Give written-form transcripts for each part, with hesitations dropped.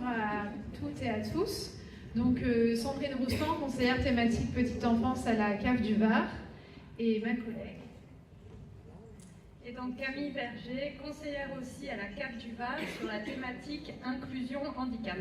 à toutes et à tous. Donc Sandrine Roustan, conseillère thématique petite enfance à la CAF du Var, et ma collègue. Et donc Camille Berger, conseillère aussi à la CAF du Var sur la thématique inclusion handicap.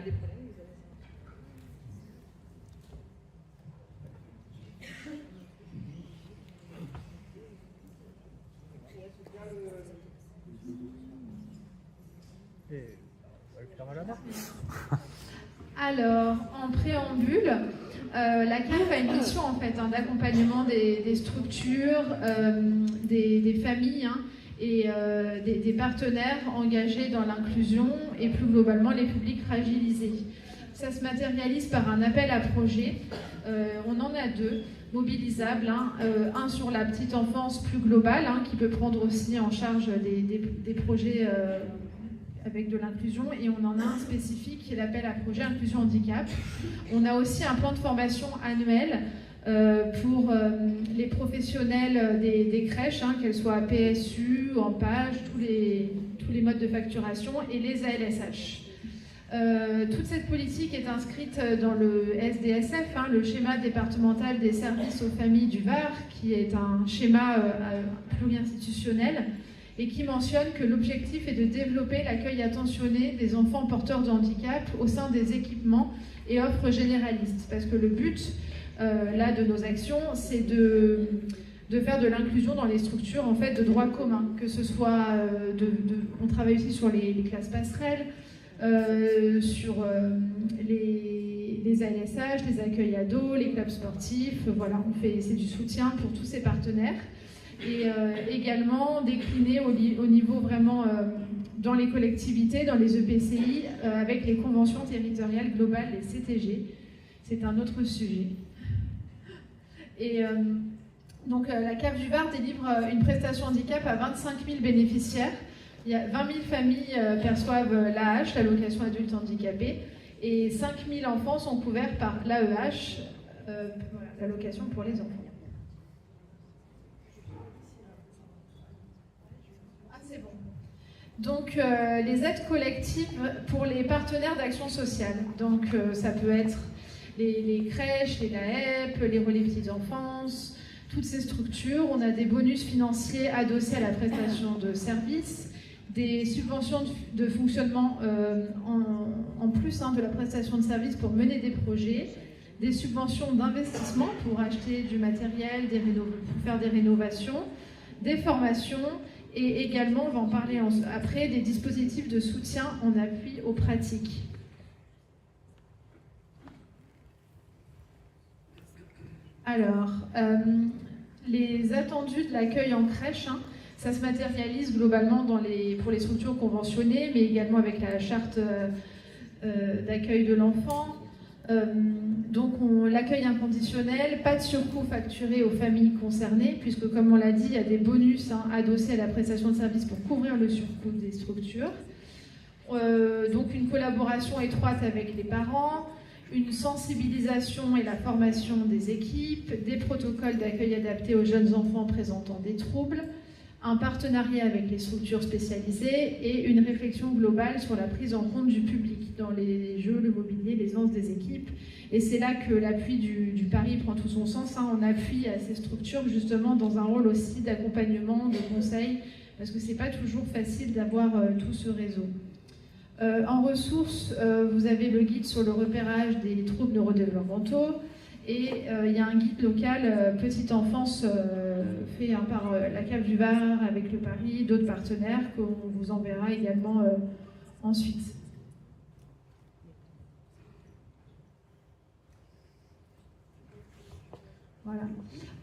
Alors, en préambule, la CAF a une mission en fait d'accompagnement des structures, des familles et des partenaires engagés dans l'inclusion et plus globalement les publics fragilisés. Ça se matérialise par un appel à projet. On en a deux mobilisables, un sur la petite enfance plus globale qui peut prendre aussi en charge des projets avec de l'inclusion, et on en a un spécifique qui est l'appel à projet inclusion handicap. On a aussi un plan de formation annuel pour les professionnels des crèches, qu'elles soient PSU, en page, tous les modes de facturation, et les ALSH. Toute cette politique est inscrite dans le SDSF, le schéma départemental des services aux familles du Var, qui est un schéma plurinstitutionnel et qui mentionne que l'objectif est de développer l'accueil attentionné des enfants porteurs de handicap au sein des équipements et offres généralistes. Parce que le but là de nos actions, c'est de faire de l'inclusion dans les structures en fait de droit commun, que ce soit on travaille aussi sur les classes passerelles, sur les ALSH, les accueils ados, les clubs sportifs. Voilà, c'est du soutien pour tous ces partenaires. Et également décliné au niveau vraiment dans les collectivités, dans les EPCI, avec les conventions territoriales globales, les CTG. C'est un autre sujet. Et donc la CAF du Var délivre une prestation handicap à 25 000 bénéficiaires. Il y a 20 000 familles perçoivent l'AH, l'allocation adulte handicapé, et 5 000 enfants sont couverts par l'AEH, l'allocation pour les enfants. Donc, les aides collectives pour les partenaires d'action sociale. Donc, ça peut être les crèches, les LAEP, les relais petites enfances, toutes ces structures. On a des bonus financiers adossés à la prestation de services, des subventions de fonctionnement en plus de la prestation de services pour mener des projets, des subventions d'investissement pour acheter du matériel, pour faire des rénovations, des formations, et également, on va en parler après, des dispositifs de soutien en appui aux pratiques. Alors, les attendus de l'accueil en crèche, ça se matérialise globalement pour les structures conventionnées, mais également avec la charte d'accueil de l'enfant. Donc l'accueil inconditionnel, pas de surcoût facturé aux familles concernées, puisque comme on l'a dit, il y a des bonus adossés à la prestation de services pour couvrir le surcoût des structures. Donc une collaboration étroite avec les parents, une sensibilisation et la formation des équipes, des protocoles d'accueil adaptés aux jeunes enfants présentant des troubles, un partenariat avec les structures spécialisées et une réflexion globale sur la prise en compte du public dans les jeux, le mobilier, l'aisance des équipes. Et c'est là que l'appui du Paris prend tout son sens. On appuie à ces structures justement dans un rôle aussi d'accompagnement, de conseil, parce que c'est pas toujours facile d'avoir tout ce réseau. En ressources, vous avez le guide sur le repérage des troubles neurodéveloppementaux, et il y a un guide local petite enfance fait par la CAF du Var avec le Paris, d'autres partenaires qu'on vous enverra également ensuite. Voilà.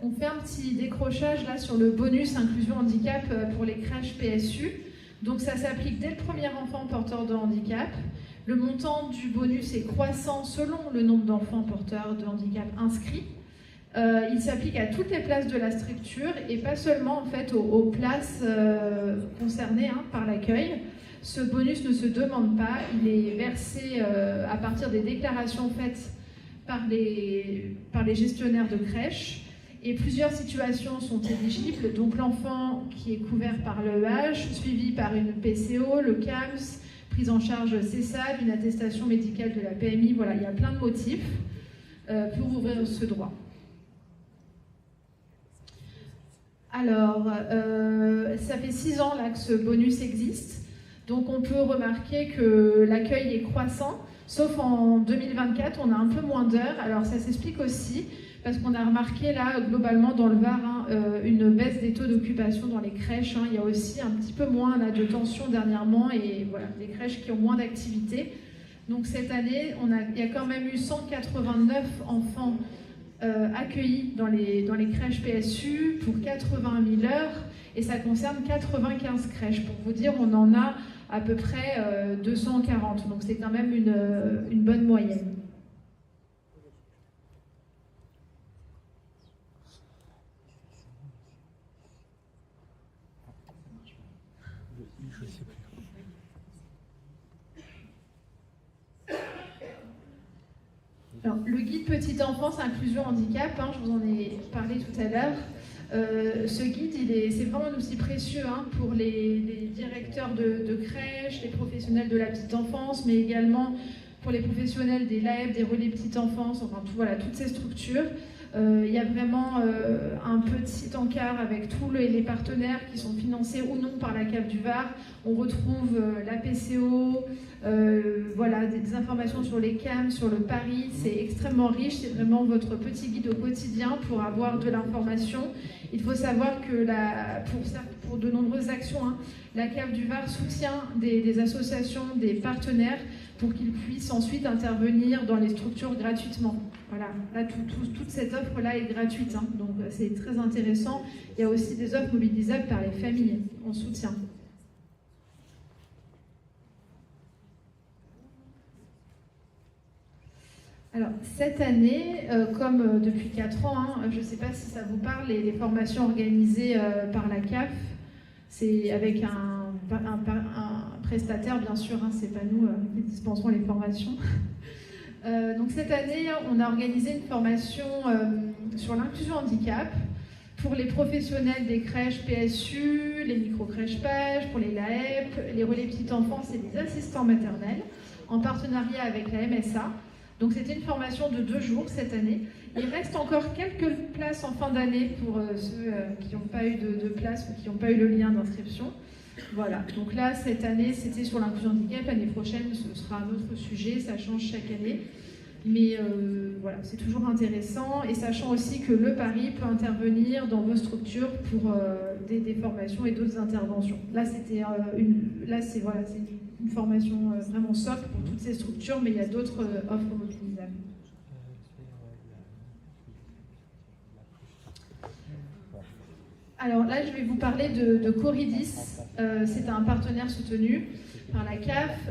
On fait un petit décrochage là sur le bonus inclusion handicap pour les crèches PSU. Donc ça s'applique dès le premier enfant porteur de handicap. Le montant du bonus est croissant selon le nombre d'enfants porteurs de handicap inscrits. Il s'applique à toutes les places de la structure et pas seulement en fait aux places concernées par l'accueil. Ce bonus ne se demande pas, il est versé à partir des déclarations faites par les gestionnaires de crèches, et plusieurs situations sont éligibles. Donc l'enfant qui est couvert par l'EH, suivi par une PCO, le CAMS, prise en charge CESA, d'une attestation médicale de la PMI. Voilà, il y a plein de motifs pour ouvrir ce droit. Alors, ça fait 6 ans là que ce bonus existe, donc on peut remarquer que l'accueil est croissant, sauf en 2024, on a un peu moins d'heures. Alors ça s'explique aussi parce qu'on a remarqué là, globalement dans le Var, une baisse des taux d'occupation dans les crèches. Il y a aussi un petit peu moins là, de tension dernièrement, et voilà, les crèches qui ont moins d'activité. Donc cette année, il y a quand même eu 189 enfants accueillis dans les crèches PSU pour 80 000 heures, et ça concerne 95 crèches. Pour vous dire, on en a à peu près 240, donc c'est quand même une bonne moyenne. Alors, le guide Petite Enfance Inclusion Handicap, je vous en ai parlé tout à l'heure. Ce guide, c'est vraiment un outil précieux pour les directeurs de crèches, les professionnels de la petite enfance, mais également pour les professionnels des LAEP, des relais petite enfance, enfin voilà, toutes ces structures. Il y a vraiment un petit encart avec tous les partenaires qui sont financés ou non par la CAF du Var. On retrouve la PCO, voilà, des informations sur les CAM, sur le Paris. C'est extrêmement riche, c'est vraiment votre petit guide au quotidien pour avoir de l'information. Il faut savoir que pour de nombreuses actions, la CAF du Var soutient des associations, des partenaires pour qu'ils puissent ensuite intervenir dans les structures gratuitement. Voilà, là, toute cette offre-là est gratuite, donc c'est très intéressant. Il y a aussi des offres mobilisables par les familles en soutien. Alors, cette année, comme depuis 4 ans, je ne sais pas si ça vous parle, les formations organisées par la CAF, c'est avec un prestataire, bien sûr, c'est pas nous qui dispensons les formations. Donc cette année, on a organisé une formation sur l'inclusion handicap pour les professionnels des crèches PSU, les micro-crèches PAGE, pour les LAEP, les relais petite enfance et les assistants maternels, en partenariat avec la MSA. Donc c'était une formation de 2 jours cette année. Il reste encore quelques places en fin d'année pour ceux qui n'ont pas eu de place ou qui n'ont pas eu le lien d'inscription. Voilà, donc là, cette année, c'était sur l'inclusion handicap. L'année prochaine, ce sera un autre sujet, ça change chaque année. Mais voilà, c'est toujours intéressant. Et sachant aussi que le Paris peut intervenir dans vos structures pour des formations et d'autres interventions. Là, c'est une formation vraiment socle pour toutes ces structures, mais il y a d'autres offres mobilisables. Alors là, je vais vous parler de Coridis. C'est un partenaire soutenu par la CAF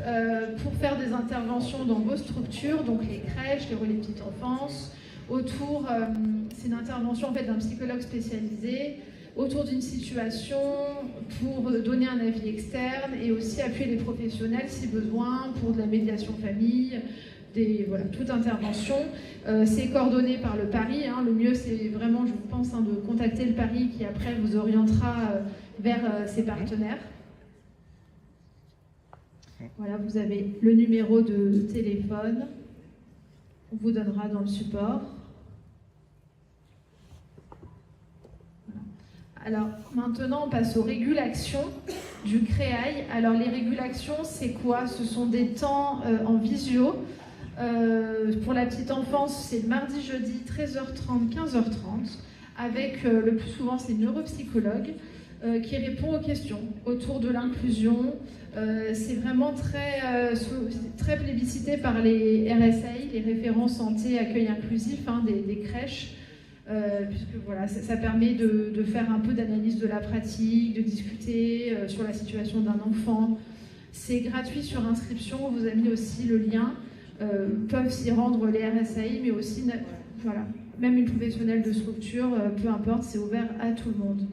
pour faire des interventions dans vos structures, donc les crèches, les relais petite enfance, autour, c'est une intervention en fait d'un psychologue spécialisé autour d'une situation pour donner un avis externe et aussi appuyer les professionnels si besoin pour de la médiation famille, voilà, toute intervention. C'est coordonné par le Paris. Le mieux, c'est vraiment, je pense, de contacter le Paris qui après vous orientera vers ses partenaires. Voilà, vous avez le numéro de téléphone. On vous donnera dans le support. Alors, maintenant, on passe aux régulations du CREAI. Alors, les régulations, c'est quoi? Ce sont des temps en visio. Pour la petite enfance, c'est le mardi, jeudi, 13h30, 15h30, avec le plus souvent, c'est une neuropsychologue qui répond aux questions autour de l'inclusion. C'est vraiment très plébiscité par les RSI, les référents santé accueil inclusif des crèches. Puisque voilà, ça permet de faire un peu d'analyse de la pratique, de discuter sur la situation d'un enfant. C'est gratuit sur inscription, on vous a mis aussi le lien. Peuvent s'y rendre les RSI, mais aussi voilà, même une professionnelle de structure, peu importe, c'est ouvert à tout le monde.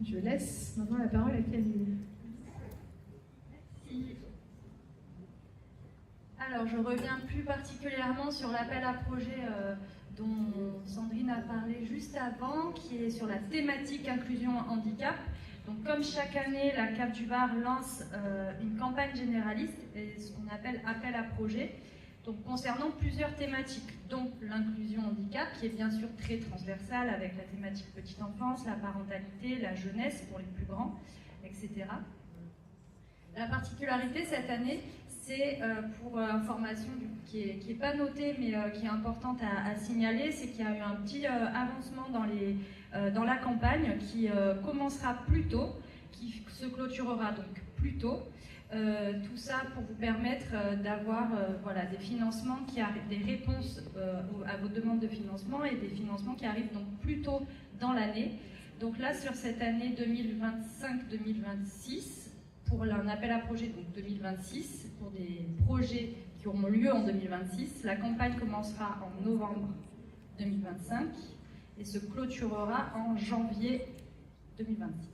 Je laisse maintenant la parole à Camille. Merci. Alors, je reviens plus particulièrement sur l'appel à projet dont Sandrine a parlé juste avant, qui est sur la thématique inclusion handicap. Donc, comme chaque année, la CAF du Var lance une campagne généraliste, et ce qu'on appelle appel à projet, donc concernant plusieurs thématiques, dont l'inclusion handicap, qui est bien sûr très transversale avec la thématique petite enfance, la parentalité, la jeunesse pour les plus grands, etc. La particularité cette année, c'est pour information qui est pas notée mais qui est importante à signaler, c'est qu'il y a eu un petit avancement dans la campagne qui commencera plus tôt, qui se clôturera donc plus tôt. Tout ça pour vous permettre d'avoir voilà, des financements qui arrivent, des réponses à vos demandes de financement et des financements qui arrivent donc plus tôt dans l'année. Donc là, sur cette année 2025-2026, pour un appel à projet donc 2026, pour des projets qui auront lieu en 2026, la campagne commencera en novembre 2025 et se clôturera en janvier 2026.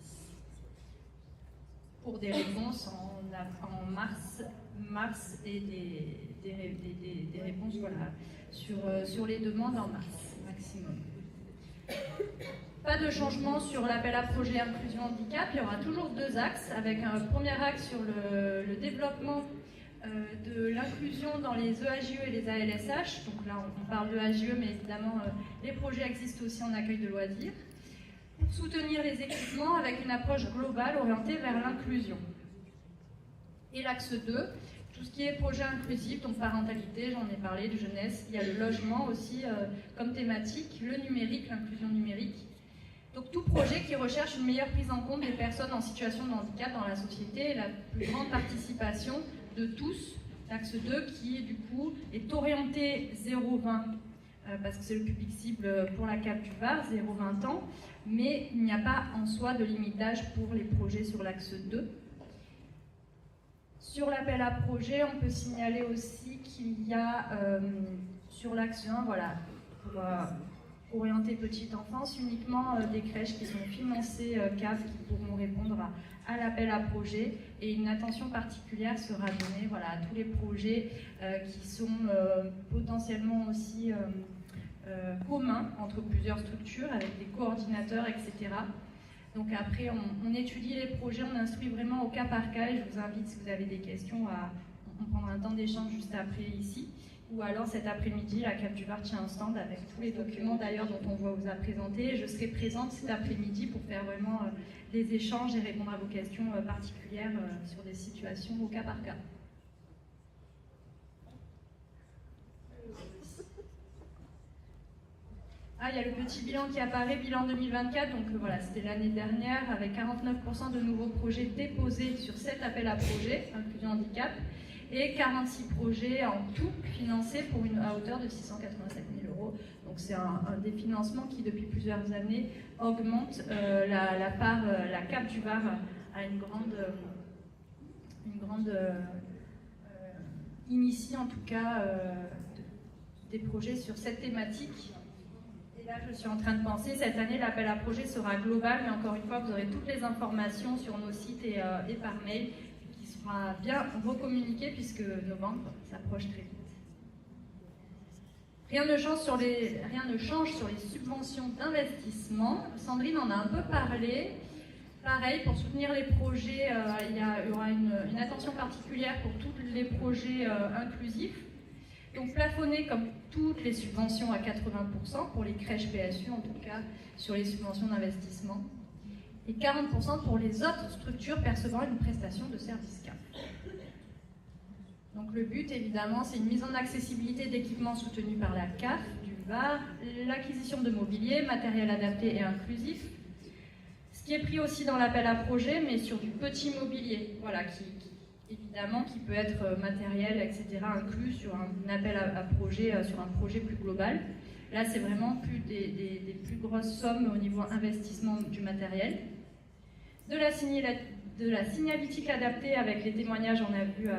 Pour des réponses en mars et des réponses voilà, sur les demandes en mars maximum. Pas de changement sur l'appel à projet inclusion handicap, il y aura toujours deux axes, avec un premier axe sur le développement de l'inclusion dans les EAJE et les ALSH. Donc là on parle de AJE, mais évidemment les projets existent aussi en accueil de loisirs. Pour soutenir les équipements avec une approche globale orientée vers l'inclusion. Et l'axe 2, tout ce qui est projet inclusif, donc parentalité, j'en ai parlé, de jeunesse, il y a le logement aussi comme thématique, le numérique, l'inclusion numérique. Donc tout projet qui recherche une meilleure prise en compte des personnes en situation de handicap dans la société et la plus grande participation de tous. L'axe 2 qui du coup est orienté 0-20 parce que c'est le public cible pour la CAF du Var, 0-20 ans. Mais il n'y a pas en soi de limitage pour les projets sur l'axe 2. Sur l'appel à projet, on peut signaler aussi qu'il y a sur l'axe 1, voilà, pour orienter petite enfance, uniquement des crèches qui sont financées CAF qui pourront répondre à l'appel à projet, et une attention particulière sera donnée voilà, à tous les projets qui sont potentiellement aussi commun entre plusieurs structures avec des coordinateurs, etc. Donc après, on étudie les projets, on instruit vraiment au cas par cas, et je vous invite, si vous avez des questions, on prendra un temps d'échange juste après ici, ou alors cet après-midi, la CAF du Var tient un stand avec tous les documents d'ailleurs dont on vous a présenté. Je serai présente cet après-midi pour faire vraiment des échanges et répondre à vos questions particulières sur des situations au cas par cas. Ah, il y a le petit bilan qui apparaît, bilan 2024, donc voilà, c'était l'année dernière, avec 49% de nouveaux projets déposés sur cet appel à projet, inclusion handicap, et 46 projets en tout financés à hauteur de 687 000 €. Donc c'est un des financements qui, depuis plusieurs années, augmente la part, la CAF du Var a une grande initie en tout cas des projets sur cette thématique. Là, je suis en train de penser, cette année, l'appel à projet sera global, mais encore une fois, vous aurez toutes les informations sur nos sites et par mail, qui sera bien recommuniqué puisque novembre s'approche très vite. Rien ne change sur les subventions d'investissement. Sandrine en a un peu parlé. Pareil, pour soutenir les projets, il y aura une attention particulière pour tous les projets inclusifs. Donc plafonné comme toutes les subventions à 80% pour les crèches PSU, en tout cas sur les subventions d'investissement, et 40% pour les autres structures percevant une prestation de service CAF. Donc le but, évidemment, c'est une mise en accessibilité d'équipements soutenus par la CAF du Var, l'acquisition de mobilier, matériel adapté et inclusif, ce qui est pris aussi dans l'appel à projet, mais sur du petit mobilier, voilà, évidemment, qui peut être matériel, etc., inclus sur un appel à projet, sur un projet plus global. Là, c'est vraiment plus des plus grosses sommes au niveau investissement du matériel. De la signalétique adaptée avec les témoignages, on a vu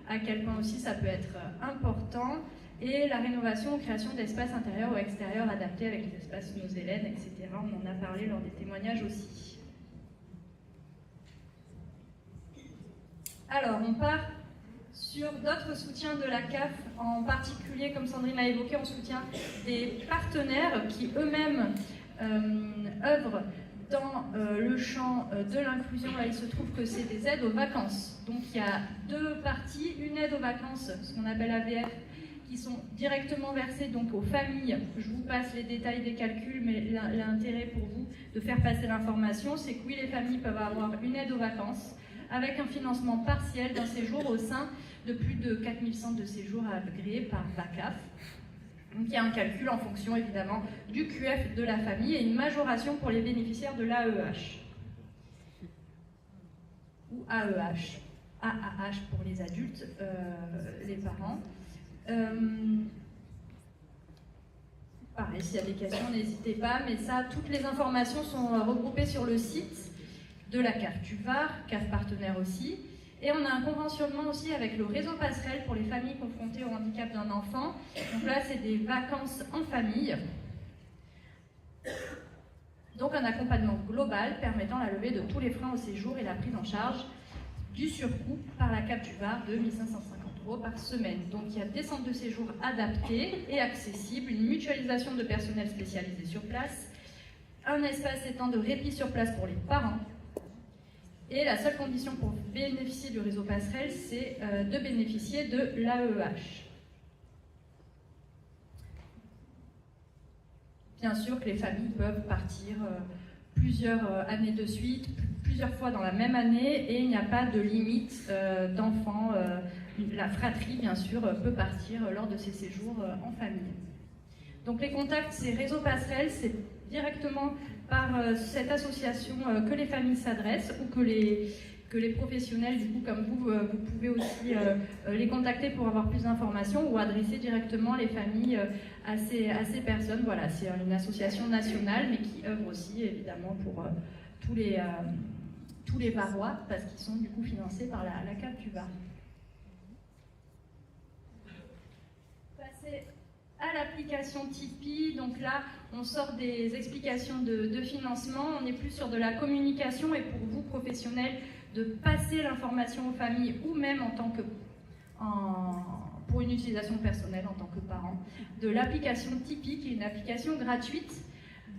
à quel point aussi ça peut être important. Et la rénovation ou création d'espaces intérieurs ou extérieurs adaptés avec les espaces Nos-Hélènes, etc. On en a parlé lors des témoignages aussi. Alors, on part Sur d'autres soutiens de la CAF, en particulier, comme Sandrine a évoqué, on soutient des partenaires qui eux-mêmes œuvrent dans le champ de l'inclusion. Là, il se trouve que c'est des aides aux vacances. Donc il y a deux parties, une aide aux vacances, ce qu'on appelle AVF, qui sont directement versées donc aux familles. Je vous passe les détails des calculs, mais l'intérêt pour vous de faire passer l'information, c'est que oui, les familles peuvent avoir une aide aux vacances avec un financement partiel d'un séjour au sein de plus de 4000 centres de séjour agréés par VACAF. Donc il y a un calcul en fonction évidemment du QF de la famille et une majoration pour les bénéficiaires de l'AEH. Ou AEH. AAH pour les adultes, les parents. Pareil, s'il y a des questions, n'hésitez pas, mais ça, toutes les informations sont regroupées sur le site de la CAF du Var, CAF partenaire aussi. Et on a un conventionnement aussi avec le réseau Passerelle pour les familles confrontées au handicap d'un enfant. Donc là, c'est des vacances en famille. Donc un accompagnement global permettant la levée de tous les freins au séjour et la prise en charge du surcoût par la CAF du Var de 1 550 € par semaine. Donc il y a des centres de séjour adaptés et accessibles, une mutualisation de personnel spécialisé sur place, un espace et temps de répit sur place pour les parents. Et la seule condition pour bénéficier du réseau Passerelle, c'est de bénéficier de l'AEH. Bien sûr que les familles peuvent partir plusieurs années de suite, plusieurs fois dans la même année, et il n'y a pas de limite d'enfants. La fratrie, bien sûr, peut partir lors de ces séjours en famille. Donc les contacts, c'est réseau Passerelle, c'est directement par cette association que les familles s'adressent ou que les professionnels, du coup, comme vous, vous pouvez aussi les contacter pour avoir plus d'informations ou adresser directement les familles à ces personnes. Voilà, c'est une association nationale, mais qui œuvre aussi, évidemment, pour tous les Varois, parce qu'ils sont, du coup, financés par la CAF du Var. Passer à l'application Tipeee, donc là on sort des explications de financement, on est plus sur de la communication et pour vous professionnels de passer l'information aux familles ou même pour une utilisation personnelle en tant que parent, de l'application Tipeee qui est une application gratuite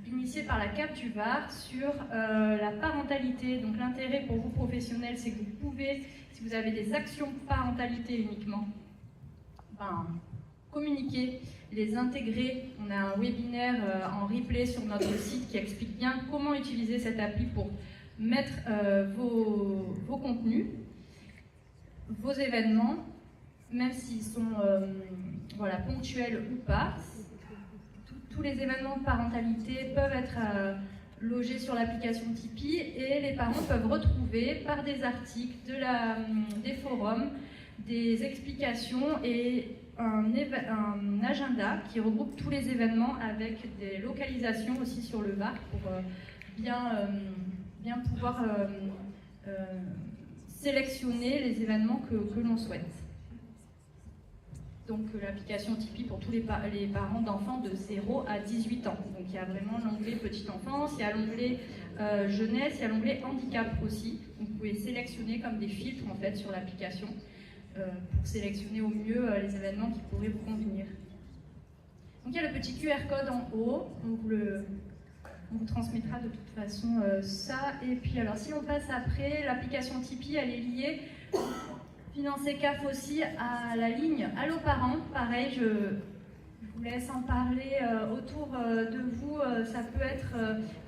initiée par la CAF du Var sur la parentalité. Donc l'intérêt pour vous professionnels, c'est que vous pouvez, si vous avez des actions parentalité uniquement, communiquer, les intégrer. On a un webinaire en replay sur notre site qui explique bien comment utiliser cette appli pour mettre vos contenus, vos événements, même s'ils sont ponctuels ou pas. Tous les événements de parentalité peuvent être logés sur l'application Tipeee et les parents peuvent retrouver par des articles, des forums, des explications et un agenda qui regroupe tous les événements avec des localisations aussi sur le Var pour bien pouvoir sélectionner les événements que l'on souhaite. Donc l'application Tipeee pour tous les parents d'enfants de 0 à 18 ans. Donc il y a vraiment l'onglet petite enfance, il y a l'onglet jeunesse, il y a l'onglet handicap aussi. Donc vous pouvez sélectionner comme des filtres en fait sur l'application. Pour sélectionner au mieux les événements qui pourraient vous convenir. Donc il y a le petit QR code en haut, on vous transmettra de toute façon ça. Et puis alors si on passe après, l'application Tipeee, elle est liée, financer CAF aussi, à la ligne Allo Parents. Pareil, je vous laisse en parler autour de vous, ça peut être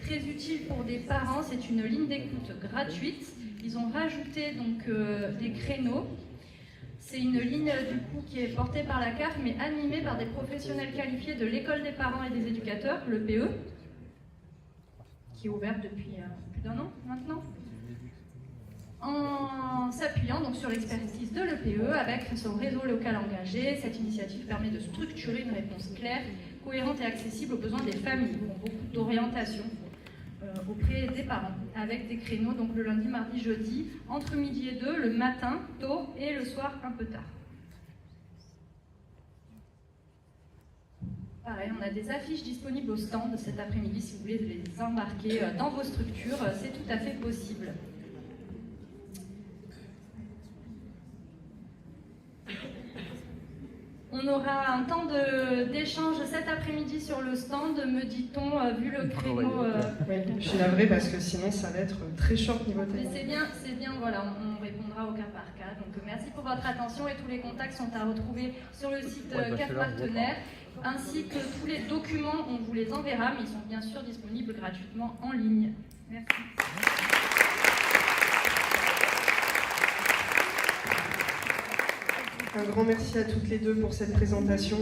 très utile pour des parents, c'est une ligne d'écoute gratuite. Ils ont rajouté donc des créneaux. C'est une ligne du coup qui est portée par la CAF mais animée par des professionnels qualifiés de l'école des parents et des éducateurs, le PE, qui est ouverte depuis plus d'1 an maintenant, en s'appuyant donc sur l'expertise de l'EPE avec son réseau local engagé. Cette initiative permet de structurer une réponse claire, cohérente et accessible aux besoins des familles. Ils ont beaucoup d'orientation auprès des parents, avec des créneaux donc le lundi, mardi, jeudi, entre midi et 2, le matin tôt et le soir un peu tard. Pareil, on a des affiches disponibles au stand cet après-midi si vous voulez les embarquer dans vos structures, c'est tout à fait possible. On aura un temps d'échange cet après-midi sur le stand, me dit-on, vu le créneau. Oui, je suis navrée parce que sinon ça va être très short niveau Mais timing. c'est bien, voilà, on répondra au cas par cas. Donc merci pour votre attention et tous les contacts sont à retrouver sur le site CAF Partenaires, ainsi que tous les documents, on vous les enverra, mais ils sont bien sûr disponibles gratuitement en ligne. Merci. Un grand merci à toutes les deux pour cette présentation.